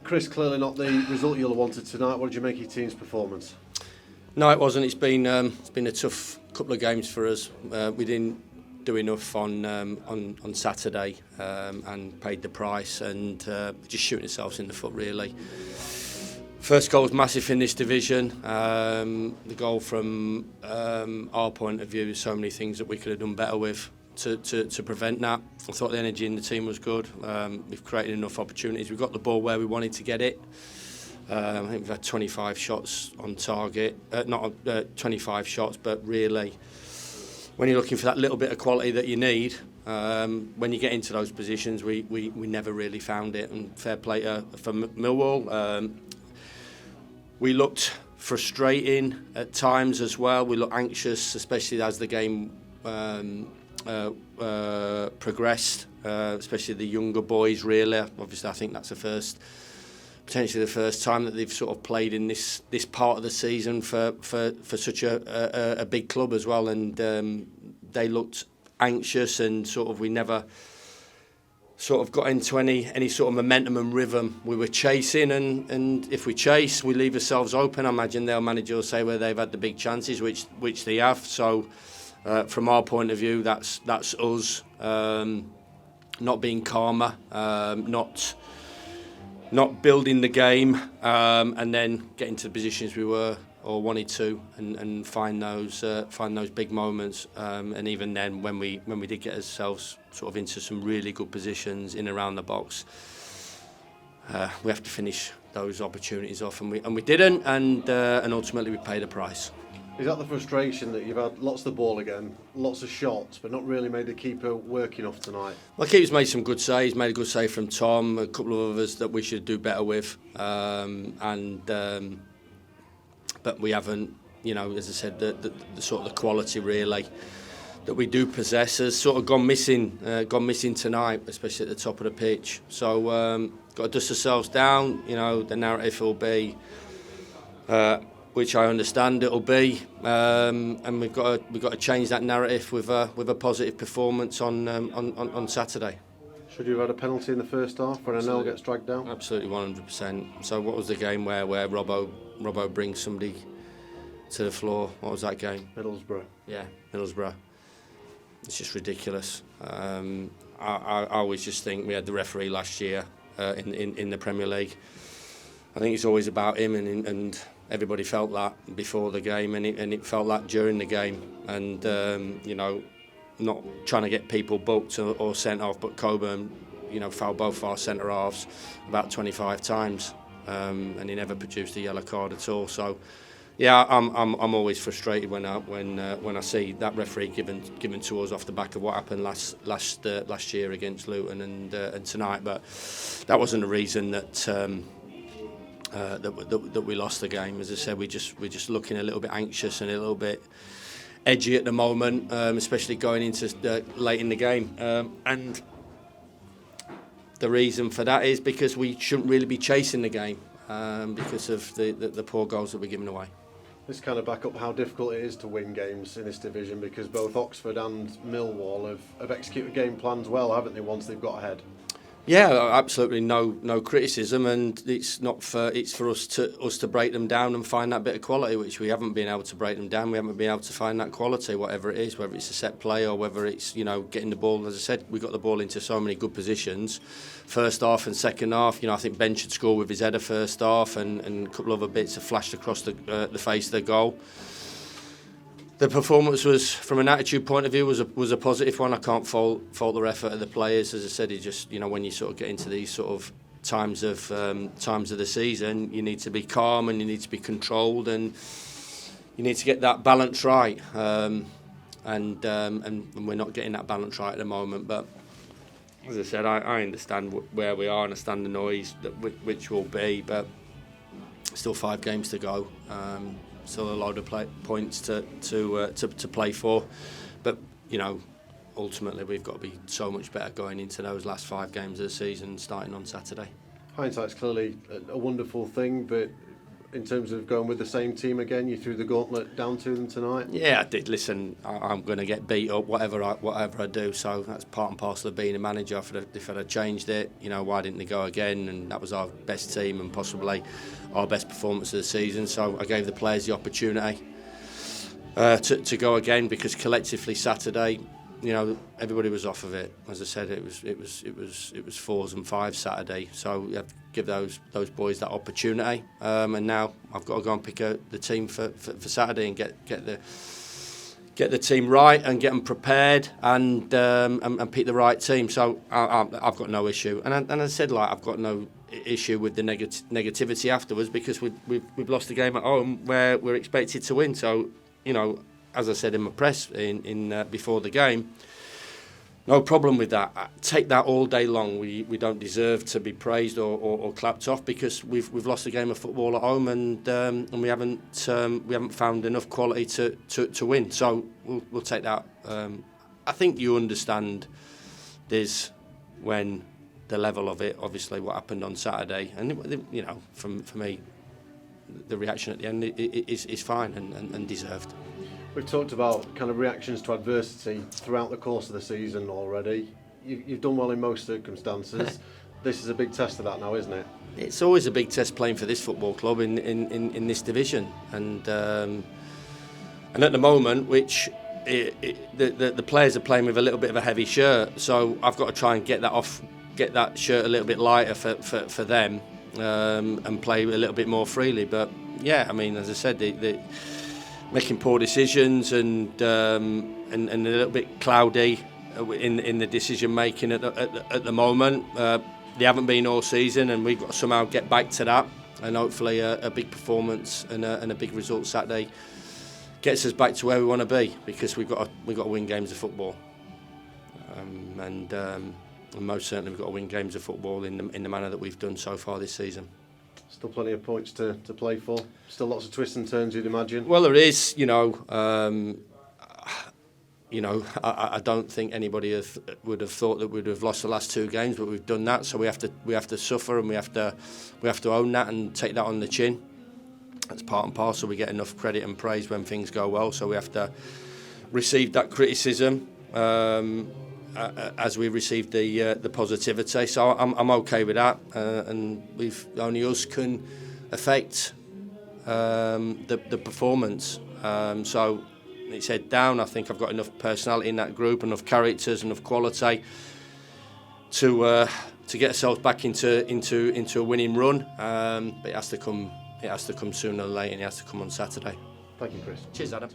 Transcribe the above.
Chris, clearly not the result you'll have wanted tonight. What did you make of your team's performance? No, it wasn't. It's been a tough couple of games for us. We didn't do enough on Saturday and paid the price, and just shooting ourselves in the foot really. First goal was massive in this division. The goal from our point of view, there's so many things that we could have done better with to prevent that. I thought the energy in the team was good. We've created enough opportunities. We've got the ball where we wanted to get it. I think we've had 25 shots on target. Not 25 shots, but really, when you're looking for that little bit of quality that you need, when you get into those positions, we never really found it. And fair play for Millwall. We looked frustrating at times as well. We looked anxious, especially as the game progressed, especially the younger boys really. Obviously I think that's potentially the first time that they've sort of played in this part of the season for such a big club as well, and they looked anxious, and we never got into any sort of momentum and rhythm. We were chasing, and if we chase, we leave ourselves open. I imagine their manager will say where they've had the big chances, which they have. So from our point of view, that's us not being calmer, not building the game, and then getting to the positions we were or wanted to, and find those big moments. And even then, when we did get ourselves sort of into some really good positions in around the box, we have to finish those opportunities off, and we didn't, and ultimately we paid a price. Is that the frustration that you've had lots of the ball again, lots of shots, but not really made the keeper work enough tonight? Well, the keeper's made some good saves. Made a good save from Tom, a couple of others that we should do better with, but we haven't. As I said, the sort of the quality really that we do possess has sort of gone missing tonight, especially at the top of the pitch. So got to dust ourselves down. The narrative will be. Which I understand it'll be, and we've got to change that narrative with a positive performance on Saturday. Should you have had a penalty in the first half when Anel gets dragged down? Absolutely, 100%. So what was the game where Robbo brings somebody to the floor? What was that game? Middlesbrough. Yeah, Middlesbrough. It's just ridiculous. I always just think we had the referee last year in the Premier League. I think it's always about him, and everybody felt that before the game, and it felt that during the game. And not trying to get people booked or sent off, but Coburn, fouled both our centre halves about 25 times, and he never produced a yellow card at all. So, yeah, I'm always frustrated when I see that referee given to us off the back of what happened last year against Luton and tonight. But that wasn't a reason that. That we lost the game. As I said, we're just looking a little bit anxious and a little bit edgy at the moment, especially going into late in the game. And the reason for that is because we shouldn't really be chasing the game because of the poor goals that we're giving away. This kind of back up how difficult it is to win games in this division, because both Oxford and Millwall have executed game plans well, haven't they, once they've got ahead? Yeah, absolutely no criticism, and it's for us to break them down and find that bit of quality, which we haven't been able to break them down. We haven't been able to find that quality, whatever it is, whether it's a set play or whether it's getting the ball. As I said, we got the ball into so many good positions, first half and second half. I think Ben should score with his header first half, and a couple of other bits have flashed across the face of the goal. The performance was, from an attitude point of view, was a positive one. I can't fault the effort of the players. As I said, it just when you sort of get into these sort of times of the season, you need to be calm and you need to be controlled, and you need to get that balance right. And we're not getting that balance right at the moment. But as I said, I understand where we are and I understand the noise which will be, but still 5 games to go. Still a load of points to play for, but ultimately we've got to be so much better going into those last 5 games of the season, starting on Saturday. Hindsight's clearly a wonderful thing, but in terms of going with the same team again? You threw the gauntlet down to them tonight? Yeah, I did. Listen, I'm going to get beat up, whatever I do. So that's part and parcel of being a manager. If I'd have changed it, why didn't they go again? And that was our best team and possibly our best performance of the season. So I gave the players the opportunity to go again, because collectively Saturday, everybody was off of it. As I said, it was fours and fives Saturday. So you have to give those boys that opportunity. And now I've got to go and pick the team for Saturday and get the team right and get them prepared and pick the right team. So I've got no issue. And I said, I've got no issue with the negativity afterwards, because we've lost the game at home where we're expected to win. So, as I said in my press in before the game, no problem with that. Take that all day long. We don't deserve to be praised or clapped off, because we've lost a game of football at home and we haven't found enough quality to win. So we'll take that. I think you understand this when the level of it, obviously what happened on Saturday, and for me, the reaction at the end is fine and deserved. We've talked about kind of reactions to adversity throughout the course of the season already. You've done well in most circumstances. This is a big test of that now, isn't it? It's always a big test playing for this football club in this division, and at the moment, which the players are playing with a little bit of a heavy shirt, so I've got to try and get that shirt a little bit lighter for them, and play a little bit more freely. But yeah, I mean, as I said, the making poor decisions and a little bit cloudy in the decision making at the moment. They haven't been all season, and we've got to somehow get back to that. And hopefully, a big performance and a big result Saturday gets us back to where we want to be, because we've got to win games of football, and most certainly we've got to win games of football in the manner that we've done so far this season. Still plenty of points to play for. Still lots of twists and turns, you'd imagine. Well, there is. I don't think anybody would have thought that we'd have lost the last two games, but we've done that. So we have to suffer, and we have to own that and take that on the chin. That's part and parcel. We get enough credit and praise when things go well, so we have to receive that criticism as we received the positivity. So I'm okay with that, and only us can affect the performance. So it's head down. I think I've got enough personality in that group, enough characters, enough quality to get ourselves back into a winning run. But it has to come sooner or later, and it has to come on Saturday. Thank you, Chris. Cheers, Adam.